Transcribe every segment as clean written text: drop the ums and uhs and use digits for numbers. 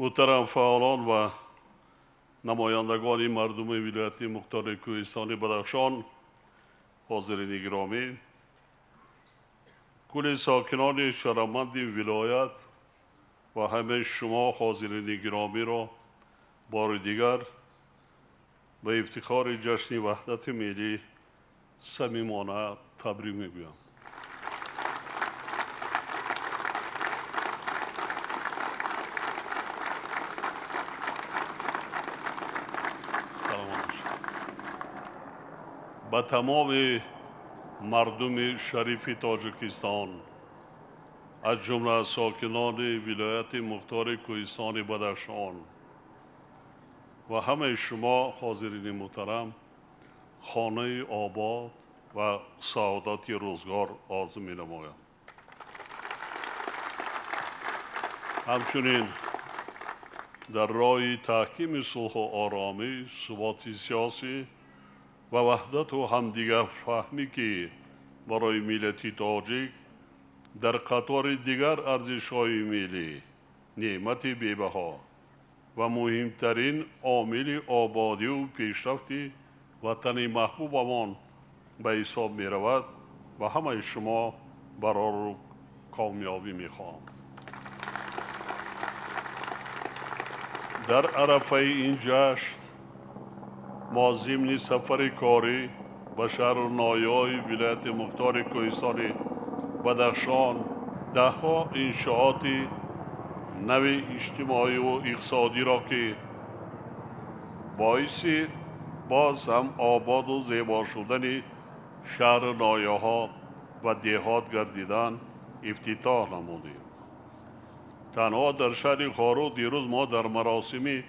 محترم فعالان و نمایندگان مردم ولایت مختار کوهستان بدخشان، حاضرین گرامی، کل ساکنان شهرمند ولایت و همه شما حاضرین گرامی را بار دیگر به افتخار جشن وحدت ملی صمیمانه تبریک میگویم. به تمام مردم شریف تاجیکستان از جمله ساکنان ولایت مختار کوهستان بدخشان و همه شما حاضرین محترم خانه آباد و سعادت روزگار آرزو می‌نمایم. همچنین در راه تحکیم صلح و آرامی، ثبات سیاسی و وحدت و همدیگر فهمی که برای ملت تاجیک در قطار دیگر ارزش‌های ملی نعمت بی‌بها و مهمترین عامل آبادی و پیشرفت وطن محبوبمان به حساب می رود و همه شما برای کامیابی می خواهم. در عرفه این جشن ما ضمن سفر کاری به شهر نایای ولایت مختار کوهستان بدخشان ده‌ها انشاءات نوی اجتماعی و اقتصادی را که باعث باز هم آباد و زیبا شدن شهر نایاها و دهات گردیدن افتتاح نمودیم. تنها در شهر خارو دیروز ما در مراسم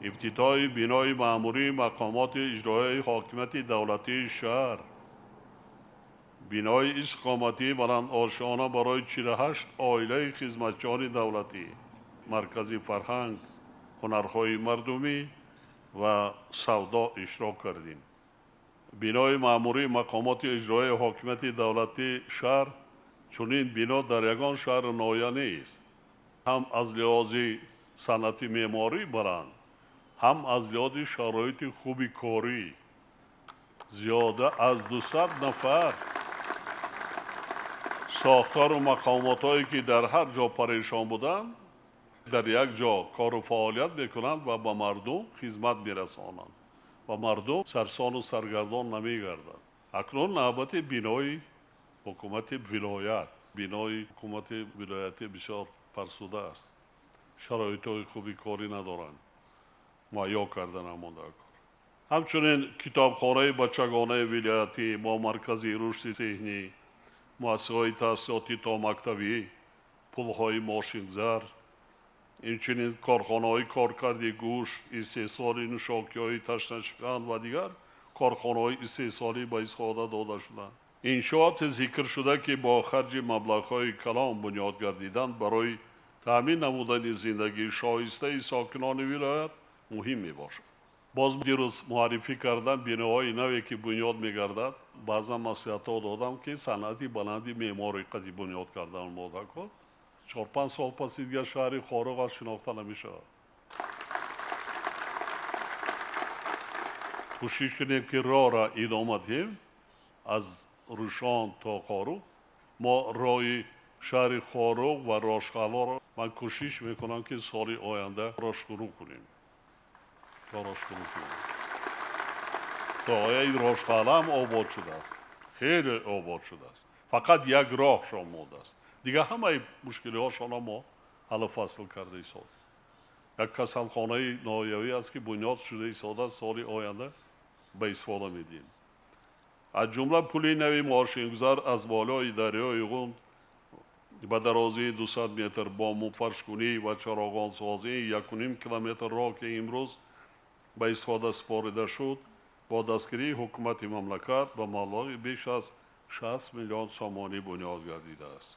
افتتاح بنای معموری مقامات اجرایی حاکمیت دولتی شهر، بنای استقامتی بلند آشیانه برای 48 عائله خدمتچیان دولتی، مرکز فرهنگ، هنرهای مردمی و سودا اشتراک کردیم. بنای معموری مقامات اجرایی حاکمیت دولتی شهر چنین بنا در یگان شهر نایه نیست. هم از لحاظ صنعت معماری بلند، هم از لحاظ شرایط خوبی کاری زیاده از 200 نفر ساختار و مقامات هایی که در هر جا پریشان بودند در یک جا کار و فعالیت میکنند و به مردم خدمت میرسانند و مردم سرسان و سرگردان نمیگردند. اکنون نوبت بنای حکومت ولایت، بنای حکومت ولایت بسیار فرسوده است، شرایط های خوبی کاری ندارند، مهیا کردن نمانده کار. همچنین کتابخانه بچگانه ولایتی با مرکز رشد ذهنی، مؤسسه‌های تحصیلاتی تا مکتبی، پل‌های ماشین‌گذار، اینچنین کارخانه‌های کارکرد گوشت، استحصال نوشاکی‌های تشنه‌شکن و دیگر کارخانه‌های استحصالی به استفاده داده شدند. انشاءات ذکر شده که با خرج مبلغ‌های کلان بنیاد گردیدند برای تامین نمودن زندگی شایسته ساکنان ولایت مهم میباشد. باز دیروز معرفی کردن بناهای نوی که بنیاد میگردد، بعضا نصیحت‌ها دادم که صنعتی بلندی معماری قدی بنیاد کردن ماده کن. 4-5 سال پس دیگر شهر خارق از شناخته نمیشه. کوشش کنیم که راه را ادامه دهیم از روشان تا خارق. ما راه شهر خارق و راشقلا را من کوشش میکنم که سال آینده را شروع کنیم. تا این راشقلا هم آباد شده است، خیلی آباد شده است، فقط یک راه شان مانده است، دیگه همه مشکلی هاشان ما حل فصل کرده ایستاد. یک کسلخانه نایوی است که بنیاد شده ایستاده، سال آینده به استفاده میدیم. از جمله پل نوی ماشین‌گذار از بالای دریای غوند به درازی 200 متر با مفرش‌کنی و چراغان سازی 1.5 کیلومتر راه که امروز به استفاده سپارده شد با دستگیری حکومت مملکت به مبلغ بیش از 60 میلیون سومانی بنیاد گردیده است.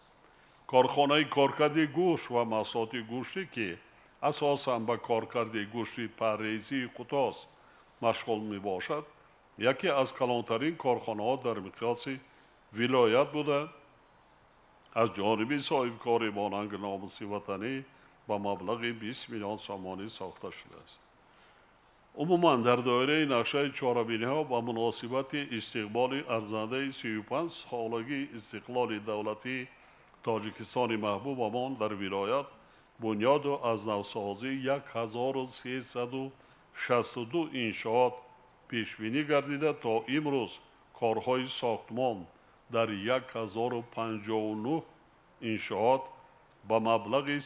کارخانه کارکرد گوشت و محصولات گوشتی که اساساً به کارکرد گوشت پرهیزی قطاس مشغول می باشد، یکی از کلانترین کارخانه ها در مقیاس ولایت بوده. از جانب صاحب کار مانند ناموس وطنی با مبلغ 20 میلیون سامانی ساخته شده است. عموما در دایره نقشه چهاربینی ها با مناسبت استقبال ارزنده 35 سالگی استقلال دولتی تاجیکستان محبوبمان در ولایت بنیاد و از نوسازی 1362 انشاءات پیش بینی گردیده تا امروز کارهای ساختمان در 1059 انشاءات با مبلغ 3.8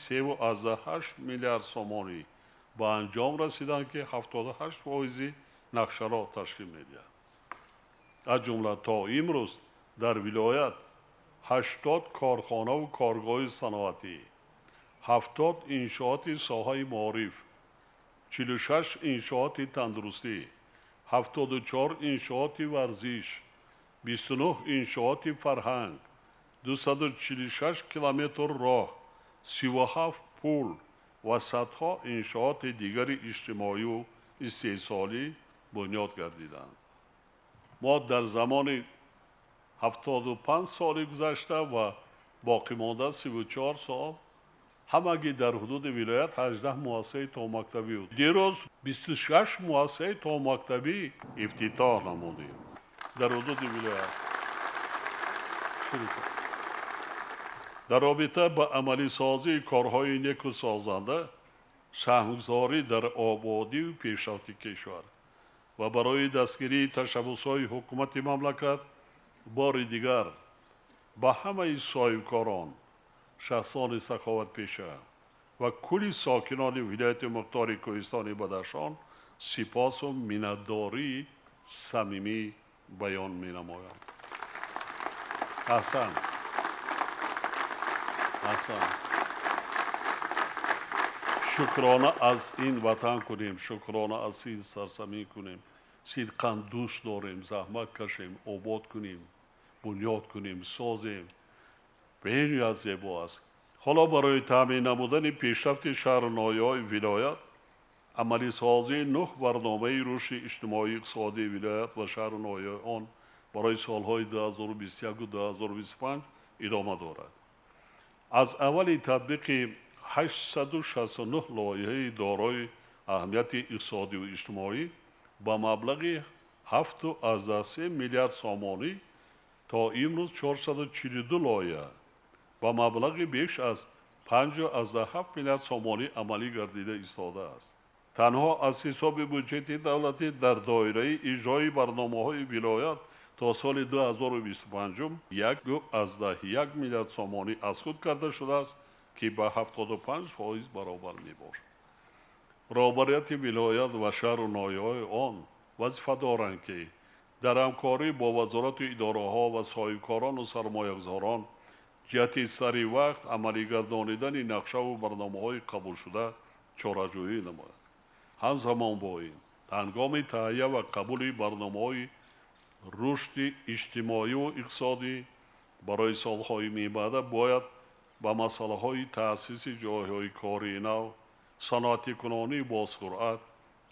میلیارد سامانی به انجام رسیدند که 78% نقشه را تشکیل می‌دهد. از جمله تا امروز در ولایت 80 کارخانه و کارگاه صنعتی، 70 انشاءات ساحه معارف، 46 انشاءات تندرستی، 74 انشاءات ورزش، 29 انشاءات فرهنگ، 246 کیلومتر راه، 37 پل و صدها انشاءات دیگر اجتماعی و استحصالی بنیاد گردیدند. ما در زمان 75 سال گذشته و باقی مانده 34 سال همگی در حدود ولایت 18 مؤسسه تا مکتبی بود. دیروز 26 مؤسسه تا مکتبی افتتاح نمودیم در حدود ولایت. در رابطه با عملی سازی کارهای نیک و سازنده، سهمگذاری در آبادی و پیشرفت کشور و برای دستگیری تشبس‌های حکومت مملکت بار دیگر با همه صاحبکاران، شخصان سخاوت پیشه و کل ساکنان ولایت مختار کوهستان بدخشان سپاس و منتداری صمیمی بیان می‌نمایم. حسن شکرانه از این وطن کنیم، شکرانه از این سرزمین کنیم، صدقاً دوست داریم، زحمت کشیم، آباد کنیم، بنیاد کنیم، سازیم. خیلی از زیبا است. حالا برای تامین نمودن پیشرفت شهر نایای ولایت عملی سازی 9 برنامه رشد اجتماعی اقتصادی ولایت و شهر نایای آن برای سالهای 2021 و 2025 ادامه دارد. از اول تطبیق 869 لایحه دارای اهمیت اقتصادی و اجتماعی با مبلغ 7.3 میلیارد سامانی تا امروز 442 لایحه با مبلغ بیش از 5.7 میلیارد سامانی عملی گردیده ایستاده است. تنها از حساب بودجه دولتی در دایره اجرای برنامه‌های ولایت تا سال 2025 1.1 میلیارد سامانی از خود کرده شده است که به 75% برابر می‌باشد. رهبریت ولایت و شهر و نایه‌های آن وظیفه دارند که در همکاری با وزارت و اداره‌ها و صاحبکاران و سرمایه‌گذاران جهت سری وقت عملی گردانیدن نقشه و برنامه‌های قبول شده چاره‌جویی نماید. همزمان با این هنگام تهیه و قبول برنامه‌های رشد اجتماعی و اقتصادی برای سالهای می‌آینده باید با مسائل تأسیس جایهای کاری نو، صنعتی کنانی با سرعت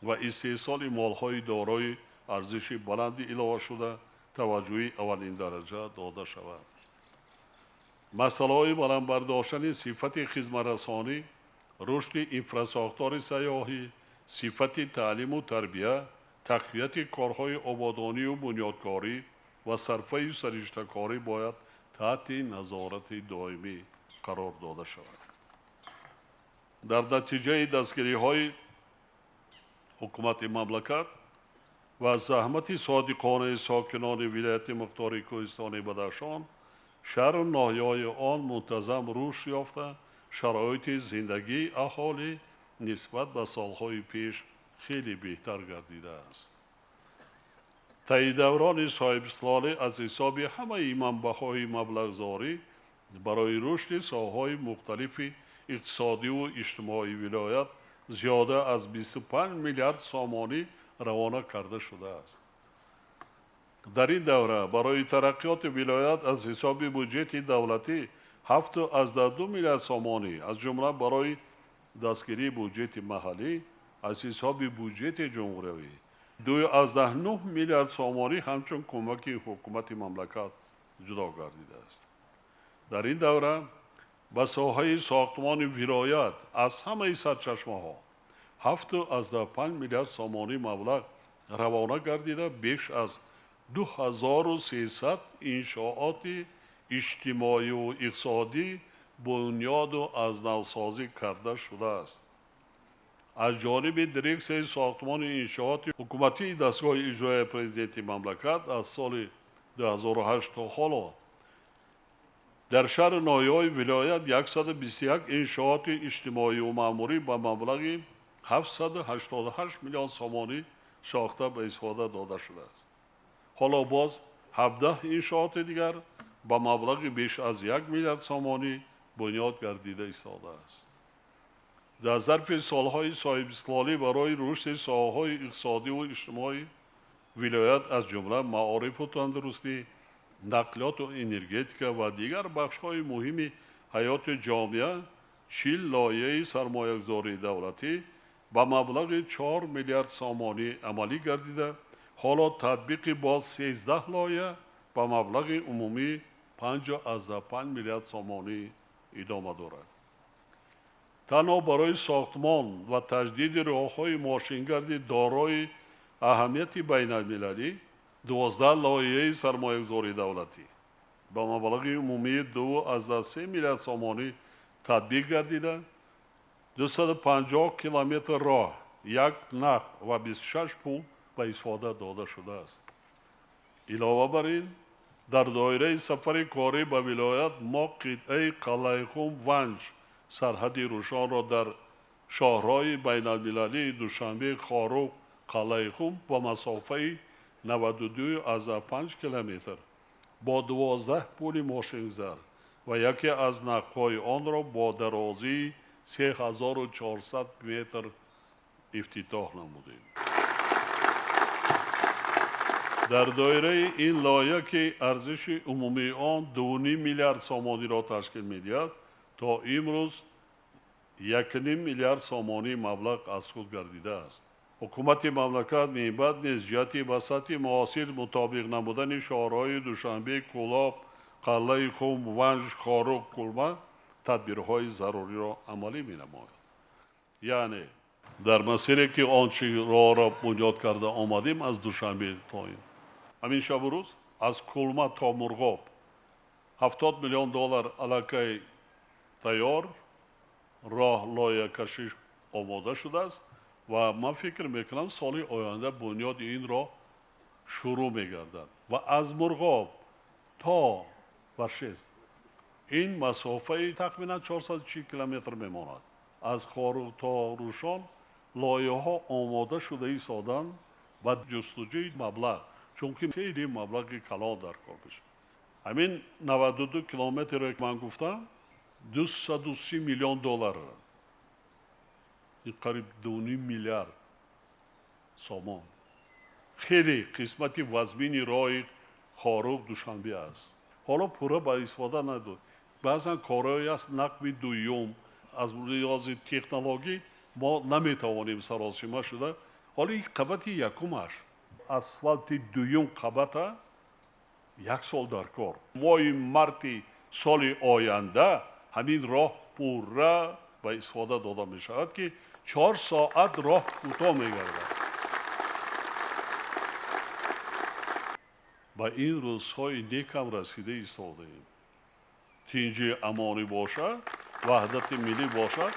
و استحصال مال‌های دارای ارزش بلند علاوه شده توجه اولین درجه داده شود. مسائل بلند برداشتن صفت خدمت رسانی، رشد انفراستراکچور سیاحی، صفت تعلیم و تربیت، تقویت کارهای آبادانی و بنیادکاری و صرفه سرشته کاری باید تحت نظارت دائمی قرار داده شود. در نتیجه دستگیری‌های حکومت مملکت و زحمت صادقانه ساکنان ولایت مختار کوهستان بدخشان، شهر و ناحیه‌های آن منتظم رشد یافته، شرایط زندگی اهالی نسبت به سالهای پیش خیلی بهتر گردیده است. طی دوران صاحب ساله از حساب همه منبع‌های مبلغ‌زاری برای رشد ساحه‌های مختلف اقتصادی و اجتماعی ولایت زیاده از 25 میلیارد سامانی روانه کرده شده است. در این دوره برای ترقیات ولایت از حساب بودجه دولتی 7.2 میلیارد سامانی از جمله برای دستگیری بودجه محلی از حساب بودجه جمهوری 2.9 میلیارد سامانی همچون کمک حکومت مملکت جدا گردیده است. در این دوره ба соҳаи сохтмони вилоят аз ҳамаи сарчашмаҳо 7.5 миллиард сомонӣ маблағ равона гардида беш аз 2300 иншооти иҷтимоиву иқтисодӣ бунёду азнавсозӣ карда шудааст. аз ҷониби дирексияи сохтмони иншооти ҳукуматии дастгоҳи иҷроияи президенти мамлакат аз соли 2008 то ҳоло дар шаҳри ноҳияҳои вилоят 121 иншооти иҷтимоиву маъмурӣ ба маблағи 788 миллион сомонӣ сохта ба истифода дода шудааст. ҳоло боз 17 иншооти дигар ба маблағи беш аз 1 миллиард сомонӣ бунёд гардида истодааст. дар зарфи солҳои соҳибистиқлолӣ барои рушди соҳаҳои иқтисодиву иҷтимоии вилоят аз ҷумла маорифу тандурустӣ, нақлиёту энергетика ва дигар бахшҳои муҳими ҳаёти ҷомеа 40 лоиҳаи сармоягузории давлатӣ ба маблағи 4 миллиард сомонӣ амалӣ гардида, ҳоло татбиқи боз 13 лоиҳа ба маблағи умумии 5.5 миллиард сомонӣ идома дорад. танҳо барои сохтмон ва таҷдиди роҳҳои мошингарди дорои аҳамияти байналмилалӣ 12 лоиҳаи сармоягузории давлатӣ ба маблағи умумии 2.3 миллиард сомонӣ татбиқ гардида 250 километр роҳ, 1 нақл ва 26 пул ба истифода дода шудааст. илова бар ин, дар доираи сафари корӣ ба вилоят мо қитъаи қалайхум ванҷ сарҳади рӯшонро дар шоҳроҳи байналмилалии Душанбе, Хоруқ, Қалайхум ба масофаи 92.5 километр бо 12 пули мошингузар ва яке аз нақлҳои онро бо дарозии 3400 метр ифтитоҳ намудем. дар доираи ин лоиҳа ки арзиши умумии он 2.5 миллиард сомониро ташкил медиҳад, то имрӯз 1.5 миллиард сомонӣ маблағ аз худ гардидааст. ҳукумати мамлакат меъбад низ ҷиҳати ба сатҳи муосир мутобиқ намудани шоҳрҳои Душанбе, Кӯлоб, Қалаи Хум, Ванҷ, Хоруқ, Кулма тадбирҳои заруриро амалӣ менамояд. яъне дар масире ки он чи роҳро бунёд карда омадем аз Душанбе то ин ҳамин шабу рӯз аз Кулма то Мурғоб $70 миллион аллакай тайёр роҳ лоиҳакашӣ омода шудааст ва ман фикр мекунам соли оянда бунёди ин роҳ шурӯъ мегардад ва аз Мурғоб то Варшес ин масофаи тахминан 440 километр мемонад. аз Хоруқ то Рӯшон лоиҳаҳо омода шуда истоданд ба ҷустуҷӯи маблағ, чунки хеле маблағи калон дар кор мешавад. ҳамин 92 километре ман гуфтам $230 миллион, ин қариб 2.5 миллиард сомон. хеле қисмати вазмини роҳи Хоруқ Душанбе аст. ҳоло пурра ба истифода надод. баъзан корҳое аст нақби дуюм аз лиҳози технологӣ мо наметавонем саросима шуда, ҳоло ин қабати якумаш асфалти дуюм қабата 1 сол дар кор. моҳи марти соли оянда ҳамин роҳ пурра ба истифода дода мешавад ки 4 соат роҳ кӯтоҳ мегардад. ба ин рӯзҳои некам расида истодаем. тинҷи амонӣ бошад, ваҳдати миллӣ бошад,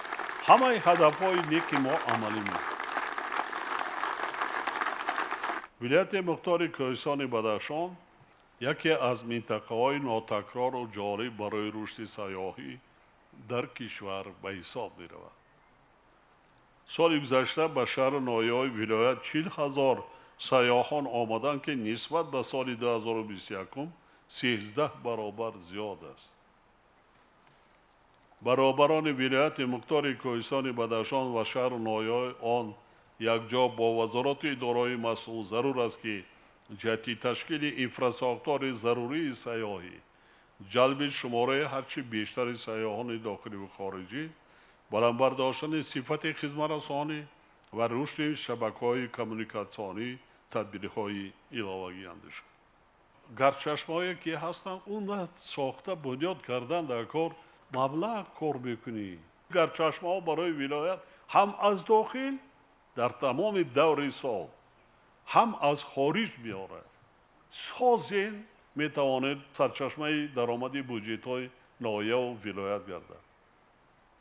ҳамаи ҳадафҳои неки мо амалӣ мешавад. вилояти мухтори Кӯҳистони Бадахшон яке аз минтақаҳои нотакрору ҷолиб барои рушди сайёҳӣ дар кишвар ба ҳисоб меравад. соли гузашта ба шаҳру ноҳияҳои вилоят 40,000 сайёҳон омаданд ки нисбат ба соли 2021 13 баробар зиёд аст. баробарони вилояти мухтори Кӯҳистони Бадахшон ва шаҳру ноҳияҳои он якҷо бо вазороту идораҳои масъул зарур аст ки ҷиҳати ташкили инфраструктураи зарурии сайёҳӣ, ҷалби шумораи ҳарчи бештари сайёҳони дохиливу хориҷӣ, баландбар доштани сифати хизматрасонӣ ва рушди шабакаҳои коммуникатсионӣ тадбирҳои иловагӣ андешад. гар чашмое ки ҳастанд, уна сохта бунёд кардан дар кор مبلغ کار میکنی. گر چشم ها برای ولایت هم از داخل در تمام دور سال هم از خارج میاره. سازین میتواند سرچشمه درآمدی بودجه های ناحیه و ولایت گردد.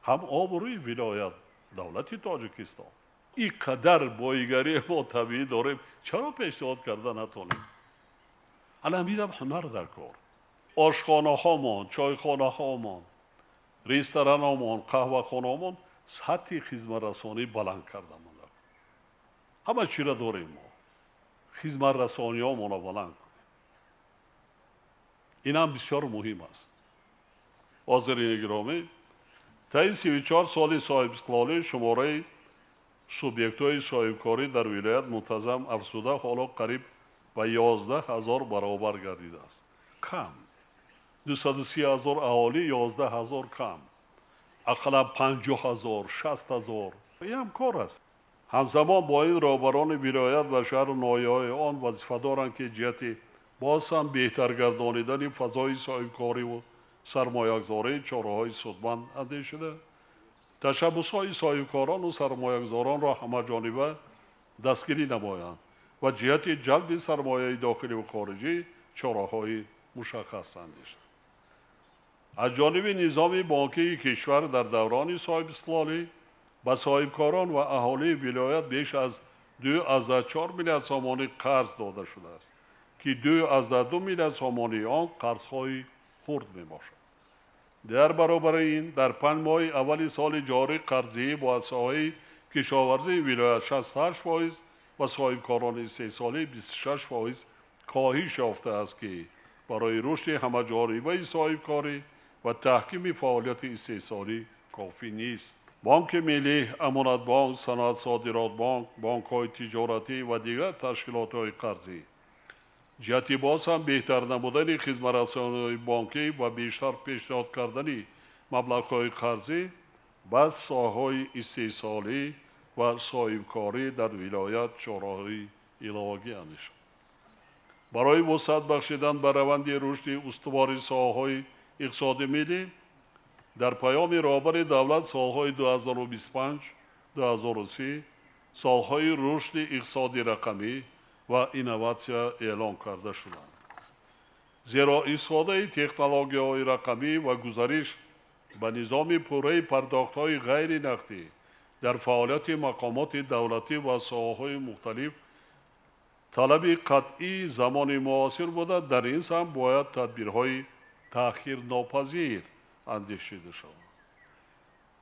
هم آبروی ولایت دولت تاجیکستان این قدر بایگری ما طبیعی داریم، چرا پیشنهاد کرده نتونیم؟ الان میدم هنر در کار. آشخانه هامان، چایخانه هامان، رستوران هامان، قهوه خانه هامان سطح خدمت رسانی بلند کردم. همه چی را داریم ما. خدمت رسانی هامان را بلند کنیم. این هم بسیار مهم است. حاضرین گرامی، طی 34 سال صاحب استقلالی شماره سوبیکت های صاحبکاری در ولایت منتظم افزوده حالا قریب به 11,000 برابر گردیده است. کم 230,000 اهالی 11,000 کم، اغلب 50,000 60,000 این هم کار است. همزمان با این رهبران ولایت و شهر و ناحیه‌های آن وظیفه دارند که جهت باز هم بهتر گردانیدن فضای صاحبکاری و سرمایه‌گذاری چاره‌های سودمند اندیشیده تشبس‌های صاحبکاران و سرمایه‌گذاران را همه‌جانبه دستگیری نمایند و جهت جلب سرمایه داخلی و خارجی چاره‌های مشخص اندیشیده. از جانب نظام بانکی کشور در دوران صاحب استقلالی به صاحبکاران و اهالی ولایت بیش از 2.4 میلیارد سامانی قرض داده شده است که 2.2 میلیارد سامانی آن قرض‌های خرد میباشد. در برابر این در 5 ماه اول سال جاری قرضی با ساحه کشاورزی ولایت 68% و صاحبکاران 3 ساله 26% کاهش یافته است که برای رشد همه‌جانبه صاحبکاری و تحکیم فعالیت استحصالی کافی نیست. بانک ملی، امانت بانک، صنعت صادرات بانک، بانک‌های تجارتی و دیگر تشکیلات‌های قرضی جهت باز هم بهتر نمودن خدمت رسانی بانکی و بیشتر پیشنهاد کردن مبلغ‌های قرضی به ساحه‌های استحصالی و صاحبکاری در ولایت چاره‌های علاوگی اندیشید. برای وسعت بخشیدن به روند رشد استوار ساحه‌های اقتصاد ملی در پیام رهبر دولت سالهای 2025-2030 سالهای رشد اقتصادی رقمی و اینوواسیا اعلام کرده شدند. زیرا استفاده تکنولوژی‌های رقمی و گزارش به نظام پوره پرداخت‌های غیر نقدی در فعالیت مقامات دولتی و ساحه‌های مختلف طلب قطعی زمان معاصر بوده. در این سمت باید تدبیرهای تأخیر ناپذیر اندیشیده شود.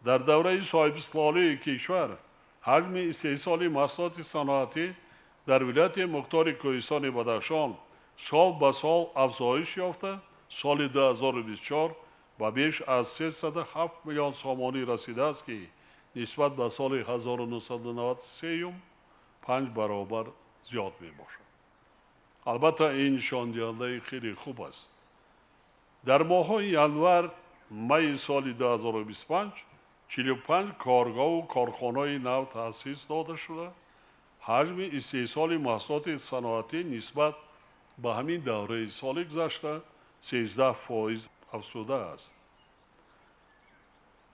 در دوره صاحب استقلالی کشور حجم استحصال محصولات صنعتی در ولایت مختار کوهستان بدخشان سال به سال افزایش یافته، سال 2024 به بیش از 307 میلیون سامانی رسیده است که نسبت به سال 1993 5 برابر زیاد می باشد. البته این نشان دهنده خیلی خوب است. در ماه‌های ینور می سال 2025 45 کارگاه و کارخانه‌های نو تأسیس داده شده. حجم استحصال محصولات صنعتی نسبت به همین دوره سال گذشته 13% افزوده است.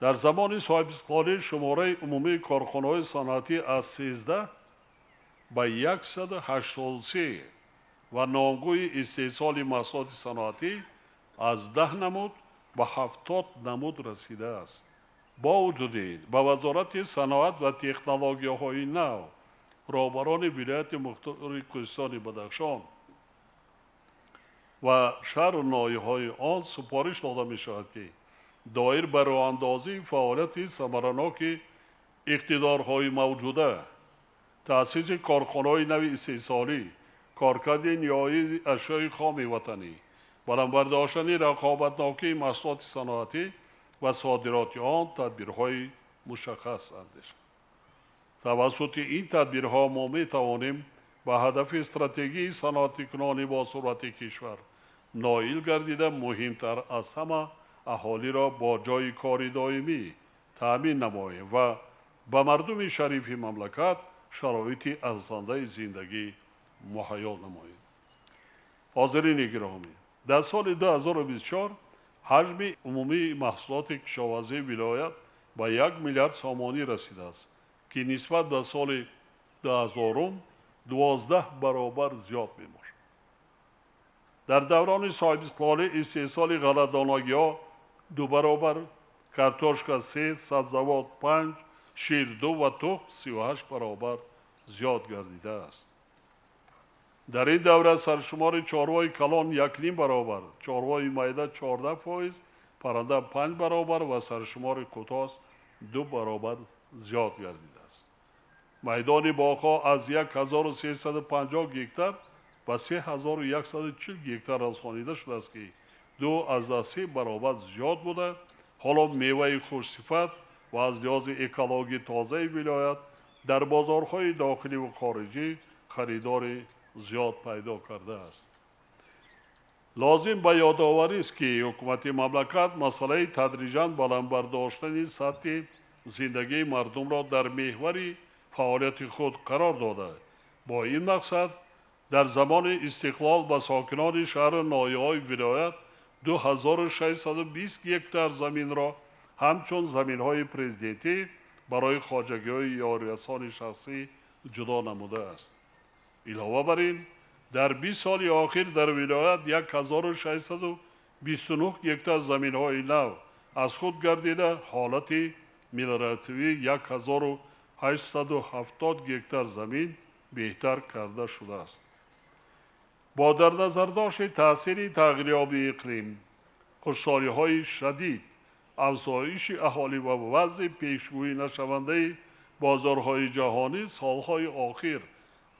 در زمان صاحب استقلالی شماره عمومی کارخانه‌های صنعتی از 13 به 183 و نامگوی استحصال محصولات صنعتی از 10 نمود به 70 نمود رسیده است. با وجود این به وزارت صنعت و تکنولوژی‌های نو رهبران ولایت مختار کوهستان بدخشان و شهر و ناحیه‌های آن سپارش داده می شود که دایر بر راه‌اندازی فعالیت ثمرناک اقتدارهای موجوده، تأسیس کارخانه‌های نو استحصالی، کارکرد نیایی اشیاء خام وطنی، برابر داشتن رقابتناکی محصولات صنعتی و صادرات آن تدبیرهای مشخص اندیشید. توسط این تدبیرها ما می توانیم به هدف استراتژی صنعت کنانی با سرعت کشور نائل گردیده مهمتر از همه اهالی را با جای کاری دائمی تأمین نماییم و به مردم شریف مملکت شرایط ارزنده زندگی مهیا نماییم. حاضرین گرامی، در سال 2024 حجم عمومی محصولات کشاورزی ولایت به 1 میلیارد سامانی رسیده است که نسبت به سال 2000 12 برابر زیاد می‌باشد. در دوران صاحب استقلالی استحصال غله‌دانگی ها 2 برابر، کارتوشکا 3، سبزوات 5، شیر 2 و تخم 38 برابر زیاد گردیده است. در این دوره سرشمار چاروای کلان 1.5 برابر، چاروای میده 14%، پرنده 5 برابر و سرشمار کوتاه 2 برابر زیاد گردیده است. میدان باغ‌ها از 1350 گیکتار به 3140 گیکتار رسانیده شده است که 2.3 برابر زیاد بوده. حالا میوه خوشصفت و از لحاظ اکولوژی تازه ولایت در بازارهای داخلی و خارجی خریدار زیاد پیدا کرده است. لازم به یادآوری است که حکومت مملکت مسئله تدریجاً بلند برداشتن سطح زندگی مردم را در محور فعالیت خود قرار داده. با این مقصد در زمان استقلال به ساکنان شهر ناحیه‌های ولایت 2620 گیکتار زمین را همچون زمین‌های پرزیدنتی برای خواجگی‌های یا ریاستان شخصی جدا نموده است. علاوه بر این در 20 سال اخیر در ولایت 1629 گیکتار زمین‌های نو از خود گردیده حالت ملیوراتیوی 1870 گیکتار زمین بهتر کرده شده است. با در نظر داشت تأثیر تغییریابی اقلیم، خشکسالی‌های شدید، افزایش اهالی و وضع پیشگویی نشونده بازارهای جهانی سالهای اخیر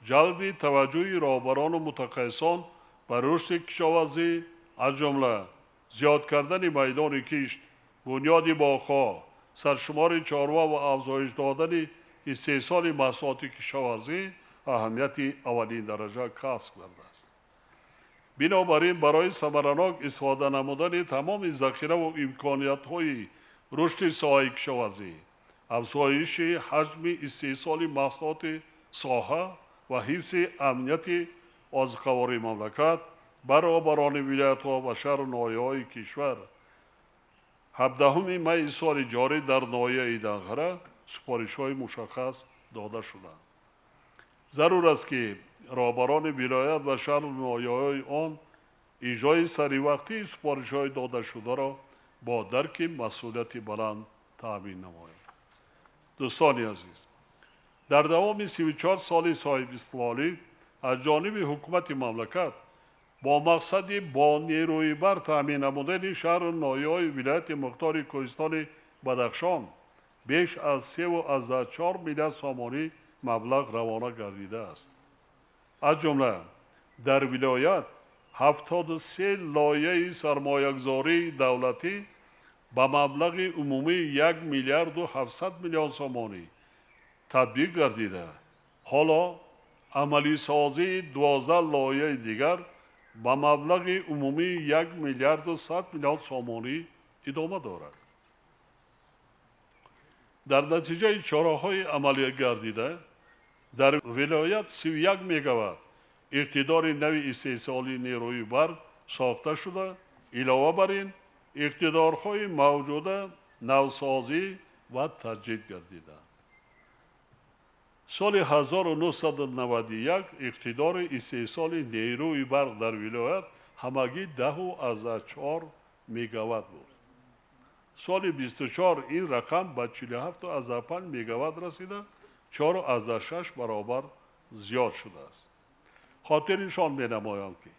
جلب توجه رهبران و متخصصان به رشد کشاورزی از جمله زیاد کردن میدان کشت، بنیاد باغ‌ها، سرشمار چاروا و افزایش دادن استحصال محصولات کشاورزی اهمیت اولین درجه کسب کرده است. بنابراین برای ثمرناک استفاده نمودن تمام ذخیره و امکانیت‌های رشد ساحه کشاورزی، افزایش حجم استحصال محصولات ساحه و حفظ امنیت آذوقه‌واری مملکت برابران ولایت‌ها و شهر و ناحیه‌های کشور 17 می سال جاری در ناحیه ایدنغره سپارش‌های مشخص داده شدند. ضرور است که رهبران ولایت و شهر و ناحیه‌های آن اجرای سریع سپارش‌های داده شده را با درک مسئولیت بلند تامین نمایند. دوستان عزیز، در دوام 34 سال صاحب استقلالی از جانب حکومت مملکت با مقصد با نیروی بر تامین نمودن شهر و ناحیه‌های ولایت مختار کوهستان بدخشان بیش از 3.4 میلیارد سامانی مبلغ روانه گردیده است. از جمله در ولایت 73 لایحه سرمایه‌گذاری دولتی با مبلغ عمومی 1 میلیارد و 700 میلیون سامانی تطبیق گردیده. حالا عملی سازی 12 لایحه دیگر با مبلغ عمومی 1 میلیارد و 100 میلیون سامانی ادامه دارد. در نتیجه چاره‌های عملی گردیده در ولایت 31 میگاوات اقتدار نوی استحصالی نیروی برق ساخته شده. علاوه بر این اقتدارهای موجوده نوسازی و تجدید گردیده. سال 1991 اقتدار استحصال نیروی برق در ولایت همگی 10.4 میگاوات بود. سال 24 این رقم به 47.5 میگاوات رسیده، 4.6 برابر زیاد شده است. خاطرشان می‌نمایم که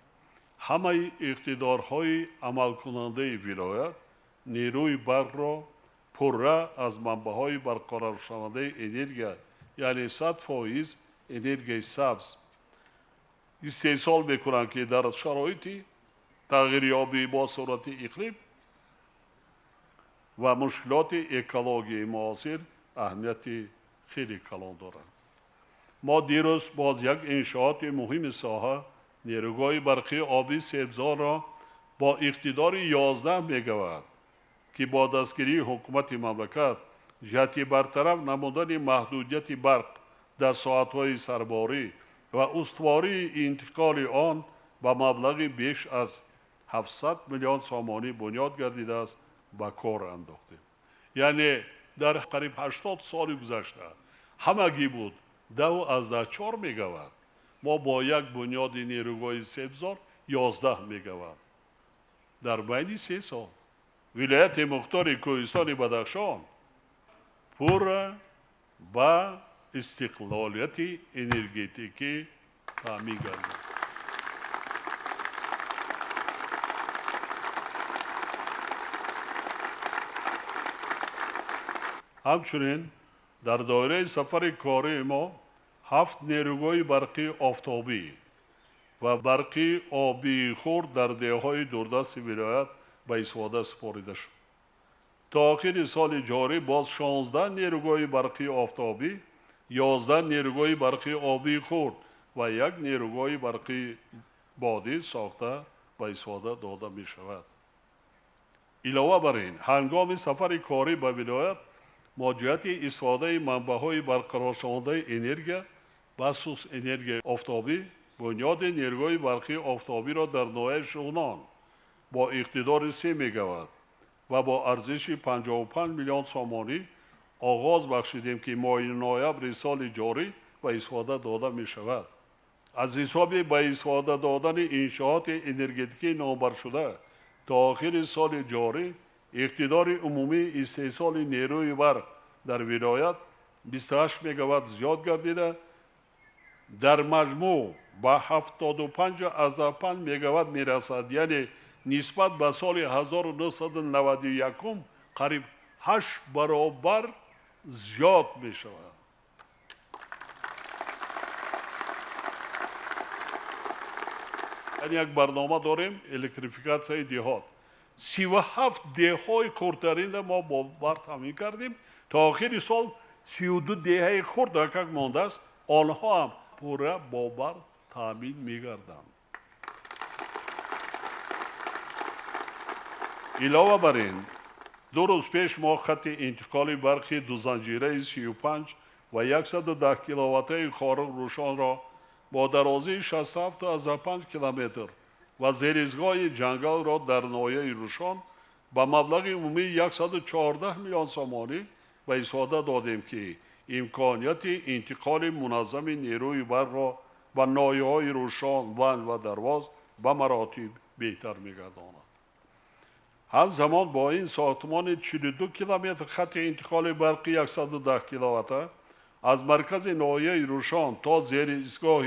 همه اقتدارهای عمل کننده ولایت نیروی برق را پره از منبع‌های برقرار شونده انرژی یعنی 100% انرژی سبز استحصال می‌کنند که در شرایط تغییریابی با سرعت اقلیم و مشکلات اکولوژی معاصر اهمیت خیلی کلان دارند. ما دیروز باز یک انشاءات مهم ساحه نیروگاه برقی آبی سبزار را با اقتدار 11 میگاوات که با دستگیری حکومت مملکت جهت برطرف نمودن محدودیت برق در ساعت‌های سرباری و استواری انتقال آن با مبلغ بیش از 700 میلیون سامانی بنیاد گردیده است با کار انداختیم. یعنی در قریب 80 سال گذشته همگی بود 12 میگاوات. ما با یک بنیاد نیروگاه سبزار 11 میگاوات در بین 3 سال ولایت مختار کوهستان بدخشان پورا با استقلالیت انرژتیکی تامین گردید. همچنین در دایره سفر کاری ما 7 نیروگاه برقی آفتابی و برقی آبی خورد در دهه‌های دوردست ولایت به استفاده سپاریده شد. تا آخر سال جاری باز 16 نیروگاه برقی آفتابی، 11 نیروگاه برقی آبی خورد و 1 نیروگاه برقی بادی ساخته به استفاده داده می شود. علاوه بر این، هنگام سفر کاری به ولایت ما جهت استفاده منبع‌های برقرارشونده انرژی بخصوص انرژی آفتابی بنیاد نیروگاه برقی آفتابی را در ناحیه شغنان با اقتدار 3 میگاوات و با ارزش 55 میلیون سامانی آغاز بخشیدیم که ماه نوامبر سال جاری به استفاده داده می شود. از حساب به استفاده دادن انشاءات انرژتیکی نامبر شده تا آخر سال جاری اقتدار عمومی استحصال نیروی برق در ولایت 28 میگاوات زیاد گردیده در مجموع به 75.5 میگاوات می رسد. یعنی نسبت به سال 1991 قریب 8 برابر زیاد می شود. یعنی یک برنامه داریم الکتریفیکاسیون دهات 37 دههای خردترین ما با برق تامین کردیم. تا آخر سال 32 دهه خرد دقیق مانده است. آنها هم پورا با برق تامین می‌گردند. علاوه بر این 2 روز پیش ما خط انتقال برقی 2 زنجیره 35 و 110 کیلووات خارق روشن را با درازی 67.5 کیلومتر و زیرزگاه جنگل را در ناحیه روشن با مبلغ عمومی 114 میلیون سامانی به استفاده دادیم که امکانیت انتقال منظم نیروی برق را به ناحیه‌های روشن، بند و درواز به مراتب بهتر می‌گرداند. همزمان با این ساختمان 42 کیلومتر خط انتقال برقی 110 کیلووات از مرکز ناحیه روشن تا زیرزگاه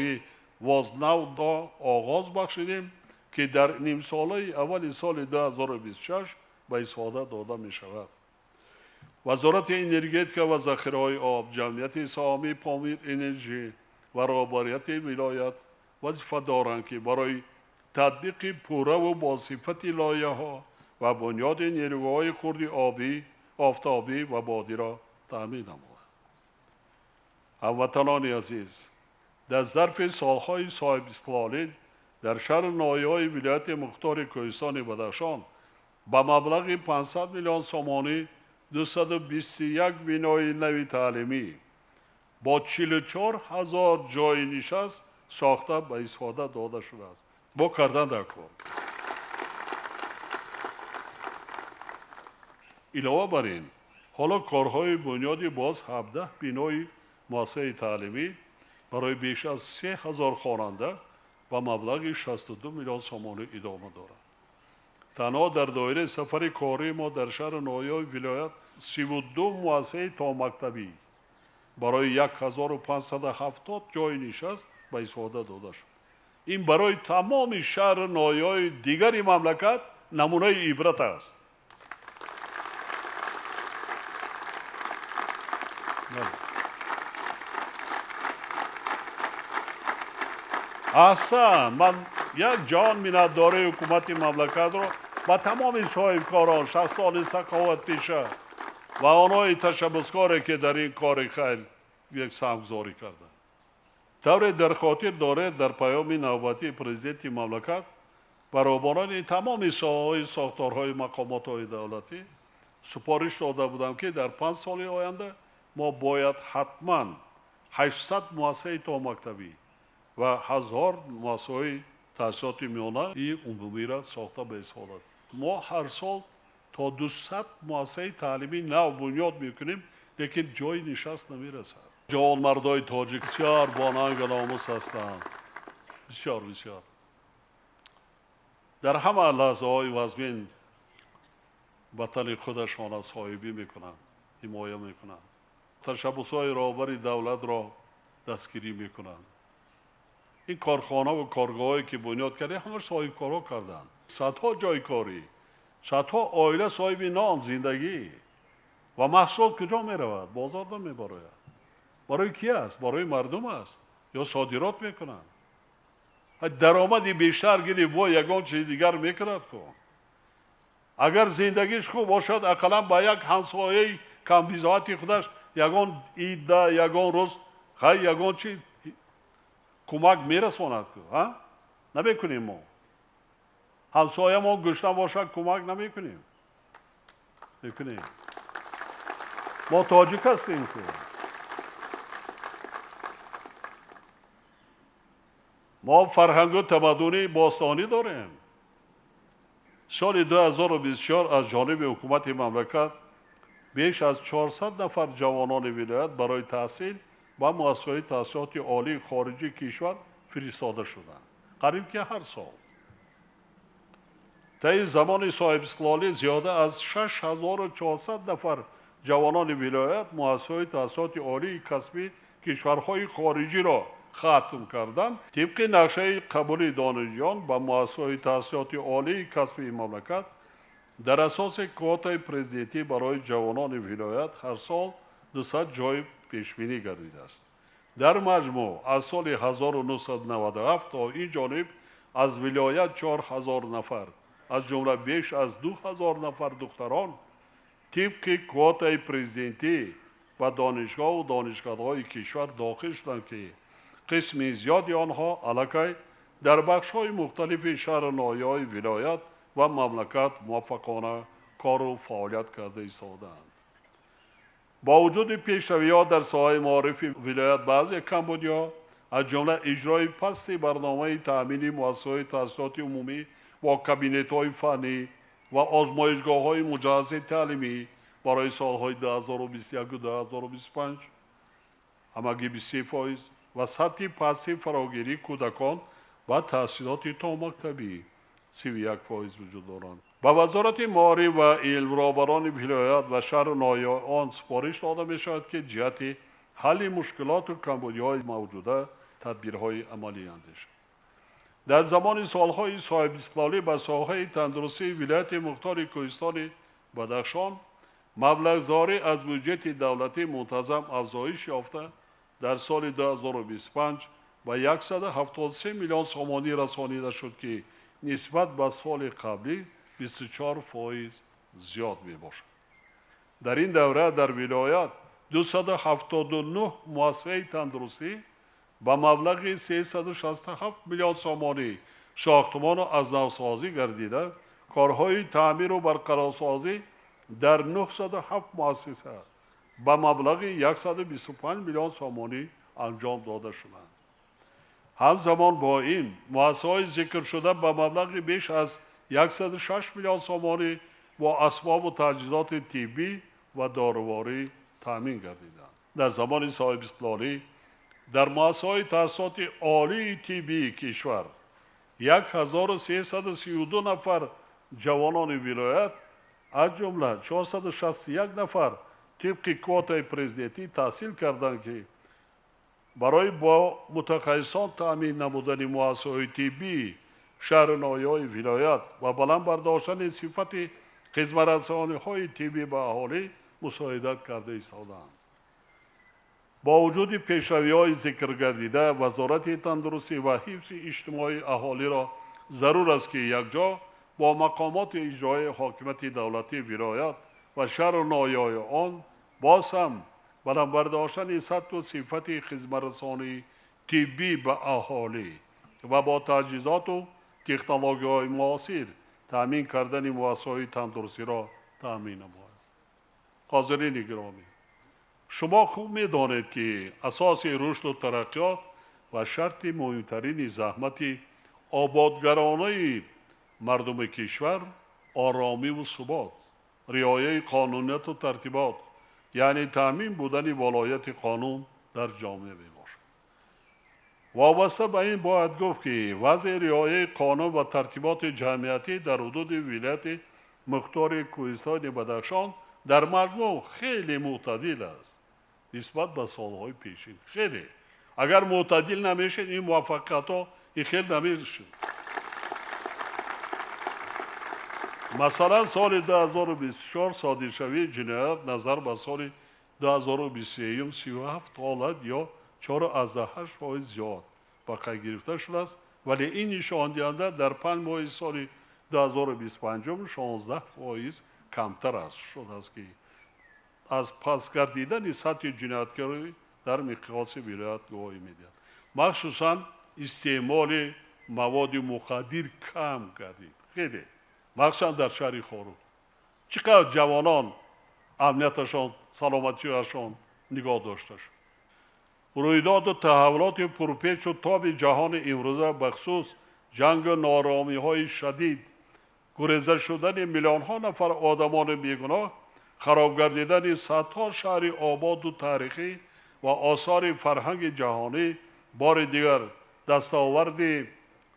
وازنو را آغاز بخشیدیم که در نیم ساله اول سال 2026 به استفاده داده می شود. وزارت انرژتیک و ذخیره‌های آب، جمعیت سهامی پامیر انرژی و رهبریت ولایت وظیفه دارند که برای تطبیق پوره و با صفت لایحه‌ها و بنیاد نیروگاه‌های خرد آبی، آفتابی و بادی را تامین نمایند. هموطنان عزیز، در ظرف سالهای صاحب استقلالی در شهر ناحیه‌های ولایت مختار کوهستان بدخشان با مبلغ 500 میلیون سامانی 221 بنای نوی تعلیمی با 44,000 جای نشست ساخته به استفاده داده شده است. با کردن در کار. علاوه بر این حالا کارهای بنیادی باز 17 بنای مؤسسه تعلیمی برای بیش از 3,000 خواننده و مبلغ 62 میلیون سامانی ادامه دارد. تنها در دایره سفر کاری ما در شهر ناحیه ولایت 32 مؤسسه تا مکتبی برای 1570 جای نشست به استفاده داده شد. این برای تمام شهر ناحیه‌های دیگر مملکت نمونه عبرت است. احسن، من یک جان منتدار حکومت مملکت را با تمام صاحبکاران، شخصان سخاوت پیشه و آنهای تشبسکاری که در این کار خیل یک سهمگذاری کردند. طور در خاطر دارد در پیام نوبتی پرزیدنت مملکت برابران تمام ساحه‌های ساختارهای مقامات‌های دولتی سپارش داده بودم که در 5 سال آینده ما باید حتما 800 مؤسسه تا مکتبی و 1000 مؤسسه تاسیسات میانه این عمومی را ساخته به اصالت. ما هر سال تا 200 مؤسسه تعلیمی نو بنیاد میکنیم لیکن جای نشست نمیرسد. جوانمردای تاجیک بسیار باننگ ناموس هستند، بسیار بسیار در همه لحظه های وزمین وطن خودشان صاحبی میکنند، حمایه میکنند، تشبس های رهبری دولت را دستگیری میکنند. این کارخانه و کارگاهایی که بنیاد کرده همش صاحب کارها کردند. صدها جای کاری، صدها عائله صاحب نان، زندگی و محصول کجا می رود؟ بازار نمی باید. برای کی است؟ برای مردم است یا صادرات میکنند؟ درآمدی بیشتر گیری و یگان چیز دیگر میکند کن. اگر زندگیش خوب باشد اقلا با یک همسایه کم بیزاتی خودش یگان ایده یگان روز خیلی یگان چی کمک میرساند که نمیکنیم. ما همسایه ما گشتن باشد کمک نمیکنیم. میکنیم. ما تاجیک هستیم که ما فرهنگ و تمدنی باستانی داریم. سال 2024 از جانب حکومت مملکت بیش از 400 نفر جوانان ولایت برای تحصیل و مؤسسه‌های تحصیلات عالی خارجی کشور فرستاده شدند. قریب که هر سال. طی زمان صاحب استقلالی زیاده از 6400 نفر جوانان ولایت مؤسسه‌های تحصیلات عالی کسبی کشورهای خارجی را ختم کردند. طبق نقشه قبول دانشجویان به مؤسسه‌های تحصیلات عالی کسبی مملکت در اساس کوتای پرزیدنتی برای جوانان ولایت هر سال 200 جای پیشبینی گردیده است. در مجموع از سال 1997 تا این جانب از ولایت 4000 نفر از جمله بیش از 2000 نفر دختران طبق کوتای پرزیدنتی و دانشگاه و دانشکده‌های کشور داخل شدند که قسمی زیادی آنها علاقه در بخش‌های مختلف شهر ناحیه‌های ولایت و مملکت موفقانه کار و فعالیت کرده ایستادند. با وجود پیشروی‌ها در ساحه معارف ولایت بعضی کمبودیا از جمله اجرای پست برنامه تأمین مؤسسه‌های تحصیلات عمومی و کابینت‌های فنی و آزمایشگاه‌های مجهز تعلیمی برای سال‌های 2021 و 2025 همگی 30% و سطح پست فراگیری کودکان و تحصیلات تا مکتبی 31% وجود دارند. با وزارت معارف و علم رهبران ولایت و شهر ناحیه آن سپارش داده می شود که جهت حل مشکلات و کمبودی‌های موجوده تدبیرهای عملی اندیشد. در زمان سالهای صاحب استقلالی به ساحه تندرستی ولایت مختار کوهستان بدخشان مبلغ‌زاری از بودجه دولتی منتظم افزایش یافته در سال 2025 و 173 میلیون سومانی رسانیده شد که نسبت به سال قبلی 24% زیاد می باشد. در این دوره در ولایت 279 مؤسسه تندرستی با مبلغ 367 میلیون سومانی ساختمان از نوسازی گردیده کارهای تعمیر و برقرارسازی در 907 مؤسسه با مبلغ 125 میلیون سومانی انجام داده شدند. همزمان با این مؤسسه‌های ذکر شده با مبلغ بیش از 106 میلیون سومانی و اسباب و تجهیزات طبی و دارواری تامین گردیدند. در زمان صاحب استقلالی در مؤسسه‌های تحصیلات عالی طبی کشور 1332 نفر جوانان ولایت از جمله 461 نفر طبق کوتای پرزیدنتی تحصیل کردند که برای با متخصصان تأمین نمودن مؤسسه‌های طبی شهر ناحیه‌های ولایت و بلند برداشتن صفت خدمت‌رسانی‌های طبی به اهالی مساعدت کرده ایستادند. با وجود پیشروی‌های ذکر گردیده وزارت تندرستی و حفظ اجتماعی اهالی را ضرور است که یکجا با مقامات اجرایی حاکمیت دولتی ولایت و شهر و ناحیه‌های آن باز هم بلند برداشتن سطح و صفت خدمت‌رسانی طبی به اهالی و با تجهیزات و تکنولوژی‌های معاصر تأمین کردن مؤسسه‌های تندرستی را تأمین نماید. حاضرین گرامی، شما خوب می‌دانید که اساس رشد و ترقیات و شرط مهمترین زحمت آبادگرانه مردم کشور آرامی و ثبات، رعایت قانونیت و ترتیبات، یعنی تامین بودن ولایت قانون در جامعه باشد. وابسته به این باید گفت که وضع رعایت قانون و ترتیبات جمعیتی در حدود ولایت مختار کوهستان بدخشان در مجموع خیلی معتدل است نسبت به سالهای پیشین. خیلی اگر معتدل نمیشد این موفقیت ها خیلی نمیشد. مثلا سال 2024 صادر شوی جنایت نظر به سال 2023 37 حالت یا 4.8% زیاد به کار گرفته شده است، ولی این نشان دهنده در 5 ماه سال 2025 16% کمتر است شده است که از پس گردیدن سطح جنایتکاری در مقیاس ولایت گواهی می‌دهد. مخصوصا استعمال مواد مخدر کم گردید. خیلی مخصوصا در شهر خارج چقدر جوانان امنیتشان سلامتیشان نگاه داشته شد. رویداد و تحولات پرپیچ و تاب جهان امروزه بخصوص جنگ و نارامی‌های شدید، گریزه شدن میلیون‌ها نفر آدمان بیگناه، خراب گردیدن صدها شهر آباد و تاریخی و آثار فرهنگ جهانی بار دیگر دستاورد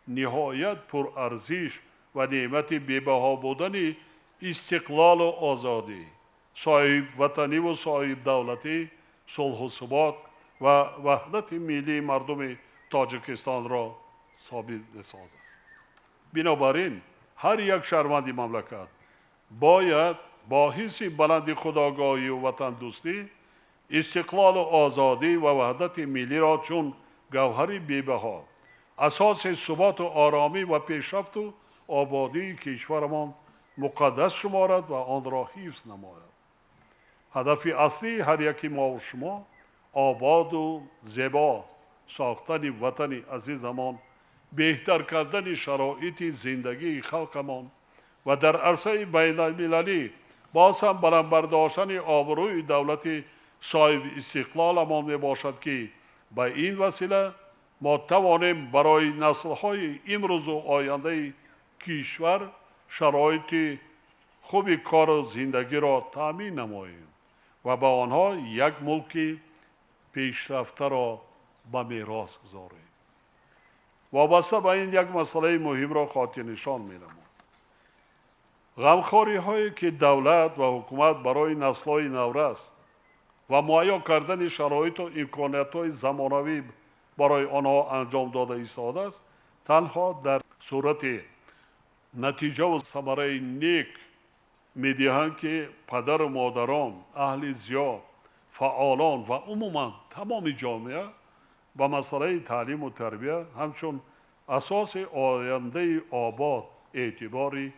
نهایت پرارزش و نعمت بی‌بها بودن استقلال و آزادی، صاحب وطنی و صاحب دولتی، صلح و ثبات و وحدت ملی مردم تاجیکستان را ثابت می‌سازد. بنابراین هر یک شهروند مملکت باید با حس بلند خودآگاهی و وطن دوستی استقلال و آزادی و وحدت ملی را چون گوهر بی‌بها، اساس ثبات و آرامی و پیشرفت و آبادی کشورمان مقدس شمارد و آن را حفظ نماید. هدف اصلی هر یکی ما و شما آباد و زیبا ساختن وطن عزیزمان، بهتر کردن شرایط زندگی خلقمان و در عرصه بین المللی باز هم بلند برداشتن آبروی دولت صاحب استقلالمان می باشد که به این وسیله ما توانیم برای نسل‌های امروز و آینده کشور شرایط خوب کار و زندگی را تامین نماییم و به آنها یک ملک پیشرفته را به میراث گذاریم. وابسته به این یک مسئله مهم را خاطر نشان می‌نمایم. غمخواری هایی که دولت و حکومت برای نسل‌های نورس و مهیا کردن شرایط و امکانیت‌های زمانوی برای آنها انجام داده ایستاده است، تنها در صورت نتیجه و ثمره نیک می‌دهند که پدر و مادران، اهل زیاد، فعالان و عموما تمام جامعه با مسئله تعلیم و تربیت همچون اساس آینده آباد اعتباری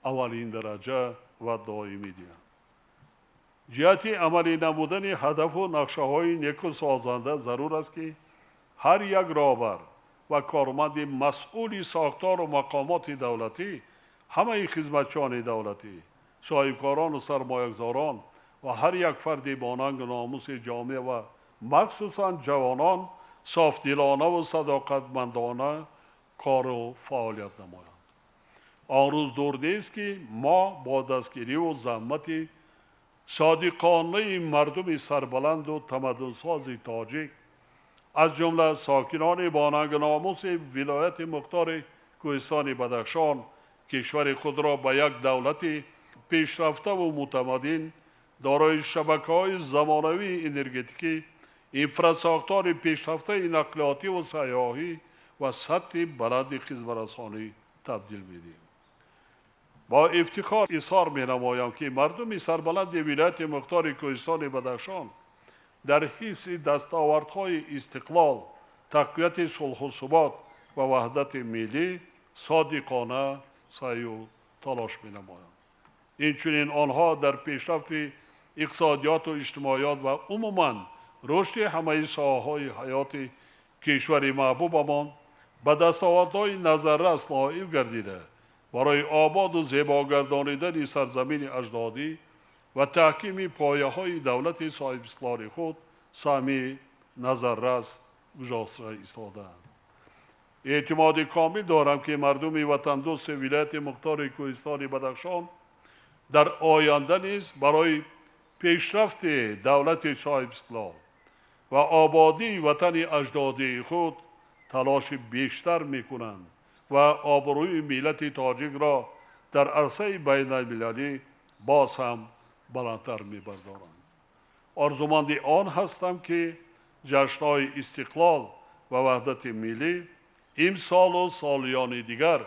اولین درجه و دائمی دهند. جهت عملی نمودن هدف و نقشه های نیک و سازنده ضرور است که هر یک رهبر و کارمند مسئول ساختار و مقامات دولتی، همه خدمتچیان دولتی، صاحبکاران و سرمایه‌گذاران و هر یک فرد با ننگ و ناموس جامعه و مخصوصا جوانان صافدلانه و صداقتمندانه کار و فعالیت نمایند. آن روز دور نیست که ما با دستگیری و زحمت صادقانه مردم سربلند و تمدنساز تاجیک از جمله ساکنان با ننگ و ناموس ولایت مختار کوهستان بدخشان کشور خود را به یک دولت پیشرفته و متمدن دارای شبکه‌های زمانوی انرژتیکی، انفراستراکچور پیشرفته نقلیاتی و سیاحی و سطح بلند خدمت‌رسانی تبدیل می‌دهیم. با افتخار اظهار می‌نمایم که مردم سربلند ولایت مختار کوهستان بدخشان در حفظ دستاوردهای استقلال، تقویت صلح و ثبات و وحدت ملی صادقانه سعی و تلاش می‌نمایند. اینچنین آنها در پیشرفت اقتصادیات و اجتماعیات و عموماً رشد همه ساحه‌های حیات کشور محبوبمان به دستاوردهای نظررس نائل گردیده برای آباد و زیبا گردانیدن سرزمین اجدادی و تحکیم پایه‌های دولت صاحب استقلال خود سهمی نظررس گذاشته ایستاده‌اند. اعتماد کامل دارم که مردم وطن دوست ولایت مختار کوهستان بدخشان در آینده نیز برای پیشرفت دولت صاحب استقلال و آبادی وطن اجدادی خود تلاش بیشتر میکنند و آبروی ملت تاجیک را در عرصه بین المللی باز هم بلندتر میبردارند. آرزومند آن هستم که جشن‌های استقلال و وحدت ملی امسال و سالیان دیگر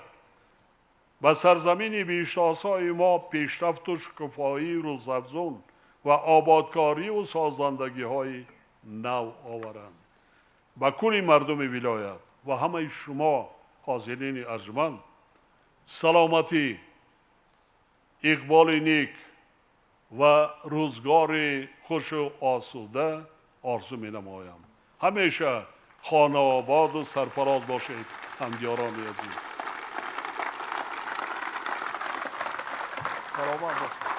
به سرزمین بیشناسای ما پیشرفت و شکوفایی روزافزون و آبادکاری و سازندگی های نو آورند. به کل مردم ولایت و همه شما حاضرین ارجمند سلامتی، اقبال نیک و روزگار خوش و آسوده آرزو می نمایم. همیشه خانه آباد و سرفراز باشید همدیاران عزیز. برابر باشید.